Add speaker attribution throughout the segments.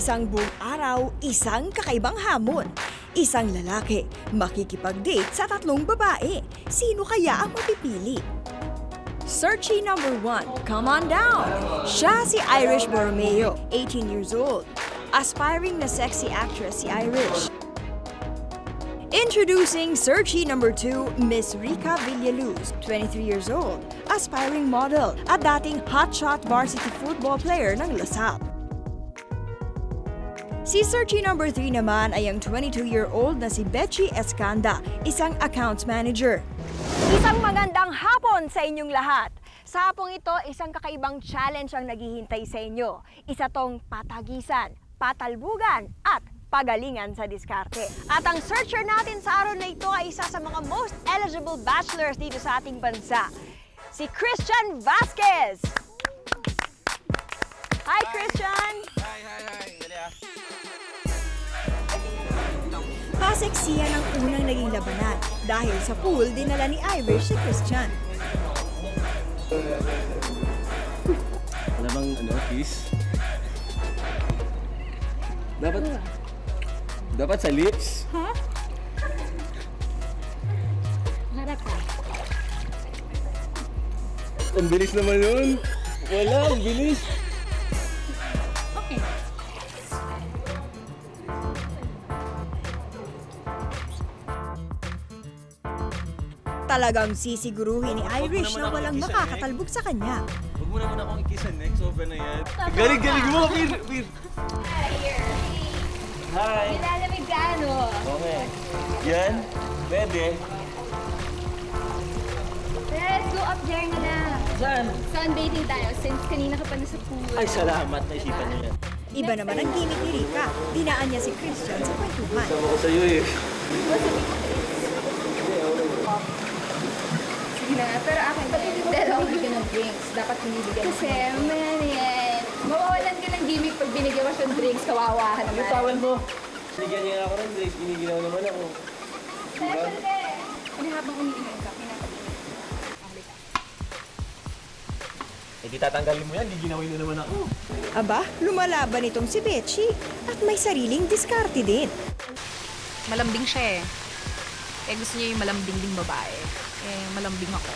Speaker 1: Isang buong araw, isang kakaibang hamon. Isang lalaki makikipag-date sa tatlong babae. Sino kaya ang mapipili? Searchy number 1, come on down! Siya si Irish Borromeo, 18 years old. Aspiring na sexy actress si Irish. Introducing Searchy number 2, Miss Rica Villaluz, 23 years old. Aspiring model at dating hotshot varsity football player ng LaSalle. Si Searchy number 3 naman ay ang 22-year-old na si Betchy Escanda, isang accounts manager. Isang magandang hapon sa inyong lahat. Sa hapong ito, isang kakaibang challenge ang naghihintay sa inyo. Isa tong patagisan, patalbugan, at pagalingan sa diskarte. At ang searcher natin sa araw na ito ay isa sa mga most eligible bachelors dito sa ating bansa, si Christian Vasquez! Hi, Christian!
Speaker 2: Hi! Dali ah.
Speaker 1: Paseksiyan ang unang naging labanan dahil sa pool dinala ni Irish si Christian.
Speaker 2: Wala bang kiss? Dapat sa lips?
Speaker 3: Ha? Harap ka.
Speaker 2: Ang bilis naman yun. Wala, ang bilis.
Speaker 3: Okay.
Speaker 1: Talagang sisiguruhin ni Irish na walang makakatalbog sa kanya.
Speaker 2: Huwag mo naman akong ikisan next. Sobra na yan. Galing mo, Pir! Hi!
Speaker 3: Nilalamig ka ano?
Speaker 2: Okay. Yan? Pwede.
Speaker 3: Let's go up there na.
Speaker 2: Saan?
Speaker 3: Sunbathing tayo since kanina ka pa na sa pool.
Speaker 2: Ay, salamat. Naisipan niyo yan.
Speaker 1: Iba naman ang gimmick ni Rica. Dinaan niya si Christian sa kwentuhan.
Speaker 2: Sama ko sa'yo eh.
Speaker 3: Sige na, pero akin ba yung dalawang bigyan ng drinks? Dapat binibigyan kasi man, mawawalan ka ng gimmick pag binigyan mo siya ng drinks, kawawa ka naman.
Speaker 2: Yung towel mo. Binigyan niya ako ng drinks. Binigyan naman ako.
Speaker 3: Special day! Ano habang umiinom ka, pinapagin.
Speaker 2: Eh di tatanggalin mo yan. Di ginawin na naman ako.
Speaker 1: Aba, lumalaban itong si Betchy at may sariling diskarte din.
Speaker 4: Malambing siya eh. Eh gusto niya yung malambing ding babae. Eh malambing ako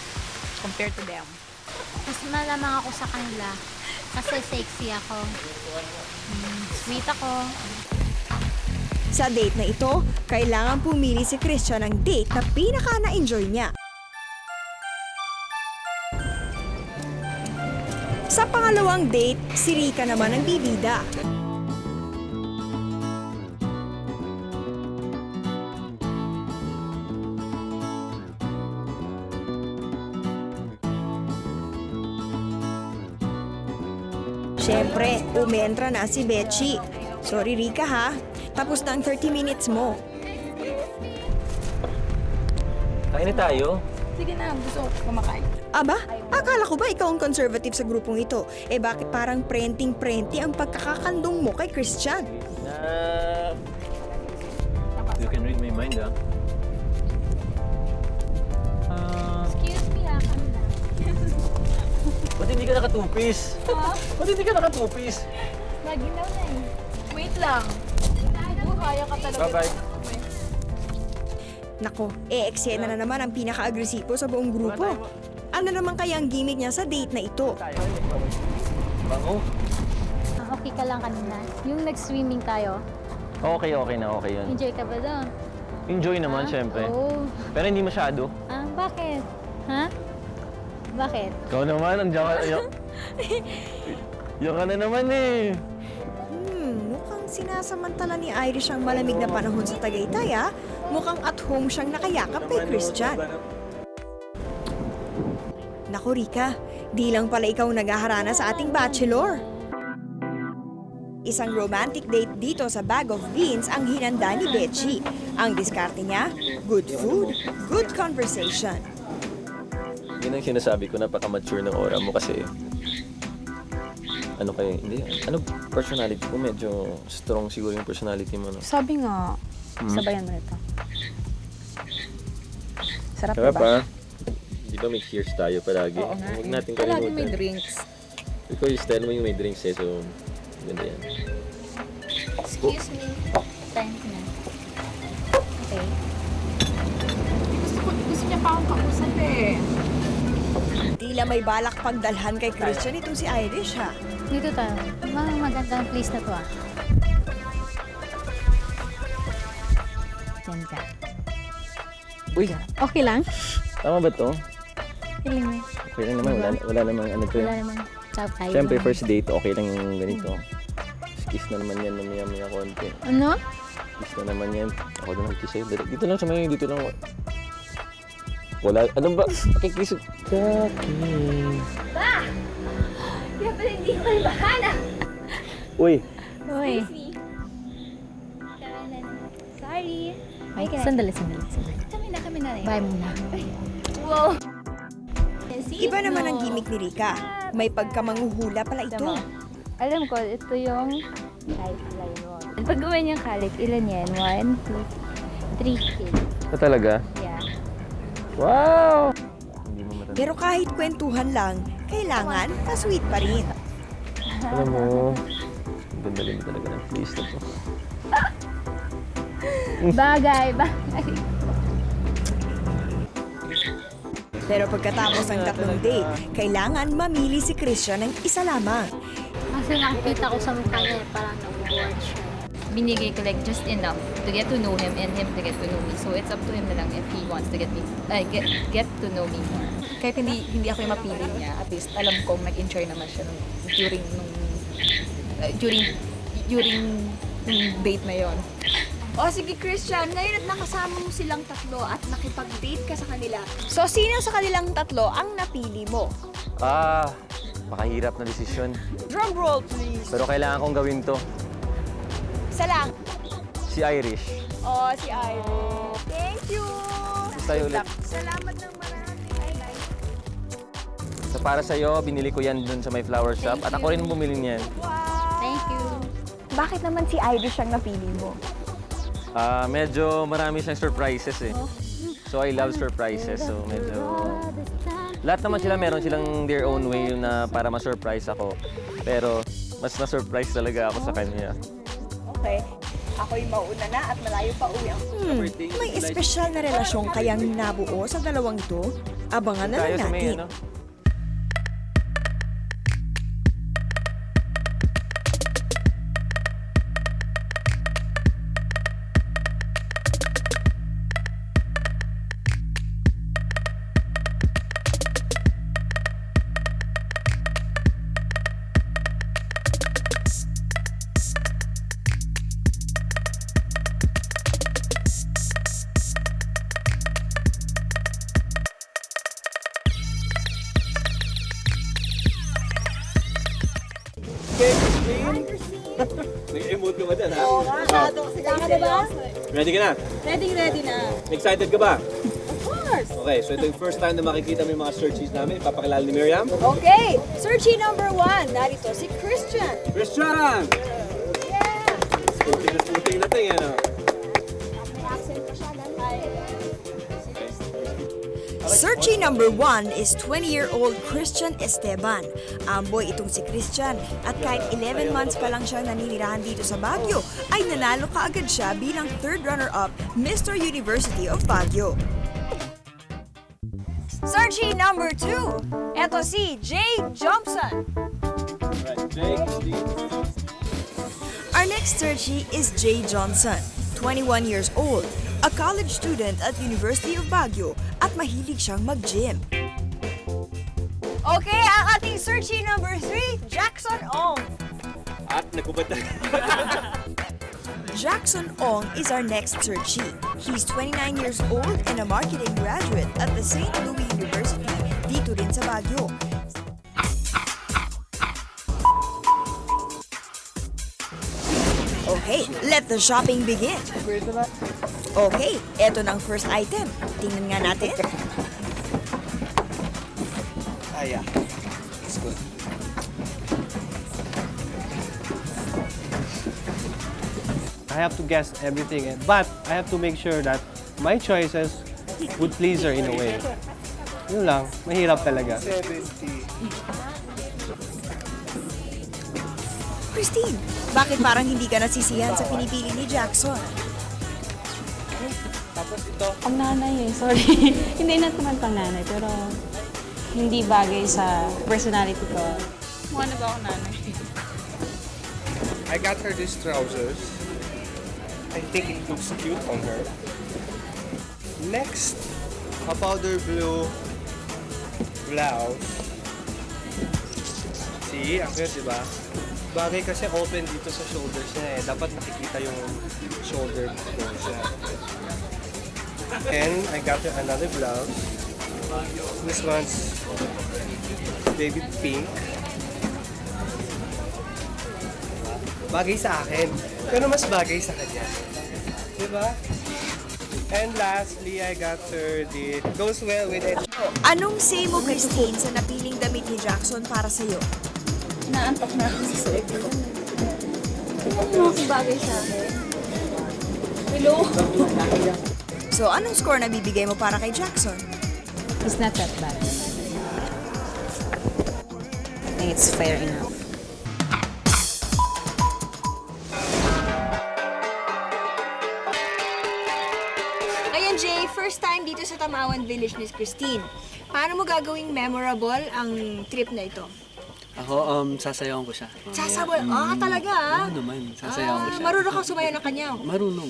Speaker 4: compared to them.
Speaker 5: Mas malamang ako sa kanila kasi sexy ako. Sweet ako.
Speaker 1: Sa date na ito, kailangan pumili si Christian ng date na pinaka na-enjoy niya. Sa pangalawang date, si Rica naman ang bibida. Siyempre, umentra na si Betchy. Sorry Rica ha, tapos na ang 30 minutes mo.
Speaker 2: Kain na tayo.
Speaker 3: Sige na, gusto ko kumakain.
Speaker 1: Aba, akala ko ba ikaw ang conservative sa grupong ito? Eh bakit parang prenting-prenti ang pagkakakandong mo kay Christian?
Speaker 2: You can read my mind, ah.
Speaker 5: Excuse me kami lang.
Speaker 2: Ba't hindi ka nakatupis? Ba't hindi ka nakatupis?
Speaker 3: Maginaw na eh. Wait lang. Kaya ka talaga.
Speaker 2: Bye-bye.
Speaker 1: Nako, eksena na naman ang pinaka-agresibo sa buong grupo. Ano naman kaya ang gimmick niya sa date na ito?
Speaker 2: Bango?
Speaker 5: Okay ka lang kanina. Yung nag-swimming tayo,
Speaker 2: Okay na. Okay yun.
Speaker 5: enjoy ka ba doon?
Speaker 2: Enjoy naman, syempre.
Speaker 5: Oo.
Speaker 2: Pero hindi masyado.
Speaker 5: Bakit? Ha? Bakit?
Speaker 2: Ikaw naman, andiyan ka. Yan ka na naman eh.
Speaker 1: Mukhang sinasamantala ni Irish ang malamig na panahon sa Tagaytay ah. Mukhang at home siyang nakayakap kay Christian. Naku Rica, di lang pala ikaw naghaharana sa ating bachelor. Isang romantic date dito sa Bag of Beans ang hinanda ni Betchy. Ang diskarte niya, good food, good conversation.
Speaker 2: Yun ang sinasabi ko, napaka-mature ng aura mo kasi personality ko, medyo strong siguro yung personality mo, no?
Speaker 4: Sabi nga, sabayan mo nito. Sarap
Speaker 2: Kaya
Speaker 4: ba?
Speaker 2: pa, di ba may cheers tayo palagi?
Speaker 4: Oo nga.
Speaker 2: Huwag natin
Speaker 4: Palagi
Speaker 2: kalimutan.
Speaker 4: may drinks.
Speaker 2: Ikaw yung style mo yung may drinks eh, so ganda yan.
Speaker 3: Excuse me. Time na. Okay.
Speaker 4: Gusto niya pa akong kausap eh.
Speaker 1: Tila may balak pagdalhan kay Christian itong si Irish ha.
Speaker 5: Dito tayo. Magandang place na to ah. Diyan ka.
Speaker 2: Uy,
Speaker 5: Okay lang?
Speaker 2: tama ba to?
Speaker 5: Feeling mo.
Speaker 2: Okay lang naman, wala namang ano to.
Speaker 5: Wala namang tayo.
Speaker 2: Siyempre, first date, okay lang yung ganito. Kiss na naman yan, mamaya-maya konti.
Speaker 5: Ano?
Speaker 2: Kiss na naman yan. Ako na mag-kiss sa'yo. Dito lang sa may, dito lang. Wala, ano ba? Pakikiss.
Speaker 3: Ba! Kaya pala hindi ko kayo bahala.
Speaker 2: Uy,
Speaker 5: Uy.
Speaker 3: Sorry.
Speaker 5: Ay, sandali.
Speaker 3: Kami na.
Speaker 5: Bye muna.
Speaker 3: Wow.
Speaker 1: Iba naman ang gimmick ni Rika. May pagkamanguhula pala ito.
Speaker 3: Alam ko, ito yung lifeline mo. Pag gawin yung kalik, ilan yan? 1, 2, 3 kids.
Speaker 2: ito talaga?
Speaker 3: Yeah.
Speaker 2: Wow! Hindi mo matanda.
Speaker 1: Pero kahit kwentuhan lang, kailangan ka-sweet pa rin.
Speaker 2: Alam mo, ang ganda rin talaga ng place na to.
Speaker 3: Bagay.
Speaker 1: Pero pagkatapos ng tatlong date, kailangan mamili si Christian ng isa lamang.
Speaker 5: Kasi nakikita ko sa mukha niya, parang na-bored siya.
Speaker 6: Binigay ko like just enough to get to know him and him to get to know me. So it's up to him na lang if he wants to get get to know me more.
Speaker 4: Kahit hindi ako yung mapili niya, at least alam kong nag-enjoy naman siya during date na yon.
Speaker 1: O sige Christian, ngayon at nakasama mo silang tatlo at nakipag-date ka sa kanila. So sino sa kanilang tatlo ang napili mo?
Speaker 2: Makahirap na desisyon.
Speaker 1: Drum roll please.
Speaker 2: Pero kailangan kong gawin to.
Speaker 1: Isa lang.
Speaker 2: Si Irish.
Speaker 1: O si Irish. Thank you.
Speaker 2: Kiss tayo ulit.
Speaker 1: Salamat ng marami.
Speaker 2: So para sa'yo, binili ko yan dun sa may flower shop. At ako rin ang bumili niyan.
Speaker 5: Thank you.
Speaker 1: Bakit naman si Irish ang napili mo?
Speaker 2: Medyo marami siyang surprises eh. So I love surprises. So medyo... Lahat naman sila meron silang their own way na para ma-surprise ako. Pero mas na-surprise talaga ako sa kanya.
Speaker 1: Okay. Ako'y mauna na at malayo pa uwi ang may espesyal na relasyon kayang nabuo sa dalawang ito? Abangan na lang
Speaker 2: Tayo sa may,
Speaker 1: natin.
Speaker 2: ano?
Speaker 7: Nag-emote ka ba dyan, ha?
Speaker 1: Oo nga, sila ka na ba?
Speaker 7: Ready ka na?
Speaker 1: Ready na.
Speaker 7: Excited ka ba? Of course! Okay, so ito yung first time na makikita mo yung mga searches namin. Ipapakilala ni Miriam.
Speaker 1: Okay, searchie number 1. Narito si Christian.
Speaker 7: Christian! Sporting na sporting natin, yan, ha?
Speaker 1: Searchie number 1 is 20-year-old Christian Esteban. Amboy itong si Christian at kahit 11 months pa lang siyang naninirahan dito sa Baguio, ay nanalo kaagad siya bilang third runner-up Mr. University of Baguio. Searchie number 2, eto si Jay Johnson.
Speaker 7: Alright, Jake, Steve.
Speaker 1: Our next searchie is Jay Johnson, 21 years old, a college student at University of Baguio at mahilig siyang mag-gym. Okay, ang ating searchie number 3, Jackson Ong.
Speaker 7: At nagpupad na.
Speaker 1: Jackson Ong is our next searchie. He's 29 years old and a marketing graduate at the St. Louis University dito rin sa Baguio. Okay, let the shopping begin. Okay, eto na ang first item. Tingnan nga natin.
Speaker 8: Yeah, it's good.
Speaker 9: I have to guess everything, but I have to make sure that my choices would please her in a way. Yun lang, mahirap talaga.
Speaker 8: 70.
Speaker 1: Christine, Bakit parang hindi ka nasisiyahan sa pinipili ni Jackson?
Speaker 9: Tapos ito,
Speaker 10: Pang nanay eh, sorry. Hindi na naman pang nanay, pero hindi bagay sa personality ko. Mukha na ba ako nanay?
Speaker 9: I got her these trousers. I think it looks cute on her. Next, a powder blue blouse. See, ang cute, diba? Bagay kasi open dito sa shoulders niya eh. Dapat nakikita yung shoulder bone siya. And I got her another blouse. This one's baby pink. Bagay sa akin. Pero mas bagay sa kanya. Diba? And lastly, I got her the... Goes well with it.
Speaker 1: Anong say mo, Christine, sa napiling damit ni Jackson para sa'yo?
Speaker 3: Naantok na ako sa suot ko. Ano mga bagay sa akin? Hello?
Speaker 1: So, anong score na bibigay mo para kay Jackson?
Speaker 10: It's not that bad. I think it's fair enough.
Speaker 1: Ayan, Jay, first time dito sa Tamawan Village ni Christine. Paano mo gagawing memorable ang trip na ito?
Speaker 8: Ako, sasayawan ko siya.
Speaker 1: Sasabol. Talaga ah?
Speaker 8: Oo naman, sasayawan ko siya.
Speaker 1: Marunong kang sumayaw ng kanyaw.
Speaker 8: Marunong.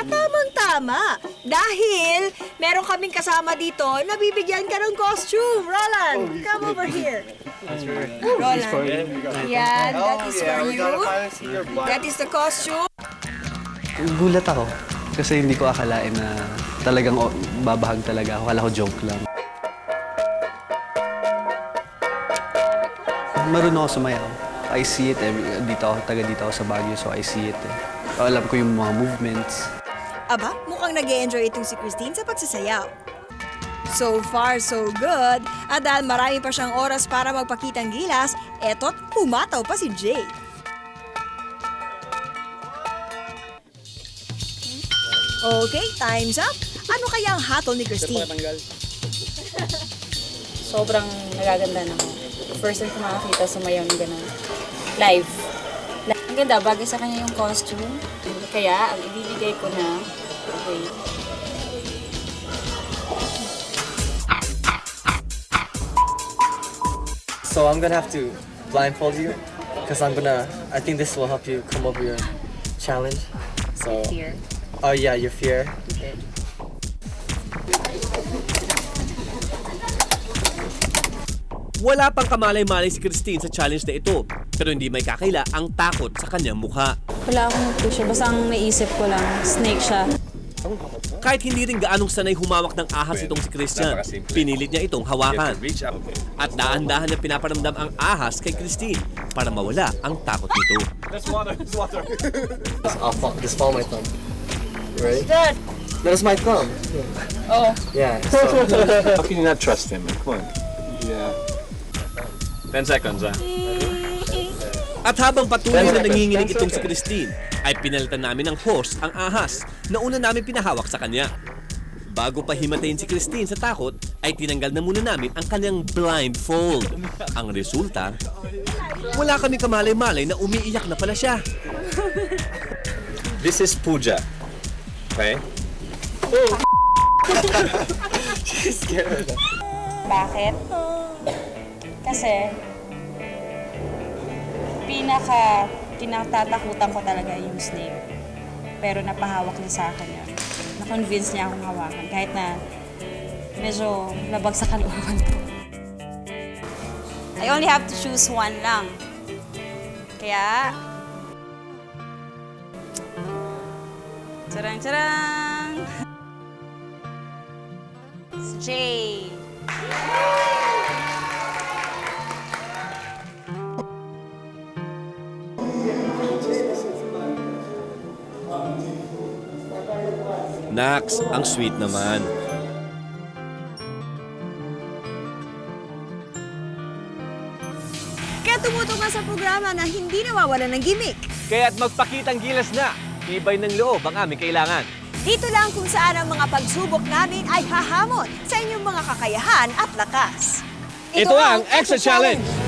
Speaker 1: Tamang-tama. Dahil meron kaming kasama dito na bibigyan ka ng costume. Roland, come over here. Roland. Yan, that is for you. That is the costume.
Speaker 8: Gulat ako. Kasi hindi ko akalain na talagang babahag talaga ako. Akala ko joke lang. Marunong ako sumayaw. I see it taga dito ako sa Baguio, so I see it. Alam ko yung mga movements.
Speaker 1: Aba, mukhang nag-e-enjoy itong si Christine sa pagsasayaw. So far, so good. At dahil marami pa siyang oras para magpakitang gilas, eto't humataw pa si Jay. Okay, time's up. Ano kaya ang hatol ni Christine?
Speaker 10: Sobrang nagaganda na ako. First time ko makakita sumayaw ng gano'n. Live. Ang ganda, bagay sa kanya yung costume. Kaya, ang ibibigay ko na, okay.
Speaker 11: So I'm gonna have to blindfold you because I think this will help you come over your challenge. So,
Speaker 10: Fear.
Speaker 11: Oh yeah, your fear.
Speaker 10: Okay.
Speaker 7: Wala pang kamalay-malay si Christine sa challenge na ito, pero hindi may kakaila ang takot sa kanyang mukha.
Speaker 10: Wala akong picture, basta ang naisip ko lang, snake siya.
Speaker 7: Kahit hindi rin gaanong sanay humawak ng ahas itong si Christian, pinilit niya itong hawakan. At dahan-dahan na pinaparamdam ang ahas kay Christine para mawala ang takot nito.
Speaker 11: Just follow my thumb. Right? Dad! That is my thumb. Oh. Yeah. So.
Speaker 7: How can you not trust him? Come on. Yeah. 10 seconds, At habang patuloy na nanginginig itong si Christine, ay pinalitan namin ng host ang ahas na una namin pinahawak sa kanya. Bago pa himatayin si Christine sa takot, ay tinanggal na muna namin ang kanyang blindfold. Ang resulta, wala kami kamalay-malay na umiiyak na pala siya.
Speaker 2: This is Pooja. Okay?
Speaker 11: She's scared.
Speaker 10: Bakit? Kasi, kinatatakutan ko talaga yung snake. Pero napahawak niya sa akin yan. Na-convince niya akong hawakan. Kahit na medyo nabagsak ang looban ko. I only have to choose one lang. Kaya, Charang-charang! Si Jay!
Speaker 7: Nax, ang sweet naman.
Speaker 1: Kaya tumutok ka sa programa na hindi nawawalan ng gimmick.
Speaker 7: Kaya't magpakitang gilas na. Tibay ng loob ang aming kailangan.
Speaker 1: Dito lang kung saan ang mga pagsubok namin ay hahamon sa inyong mga kakayahan at lakas.
Speaker 7: Ito ang Extra Challenge!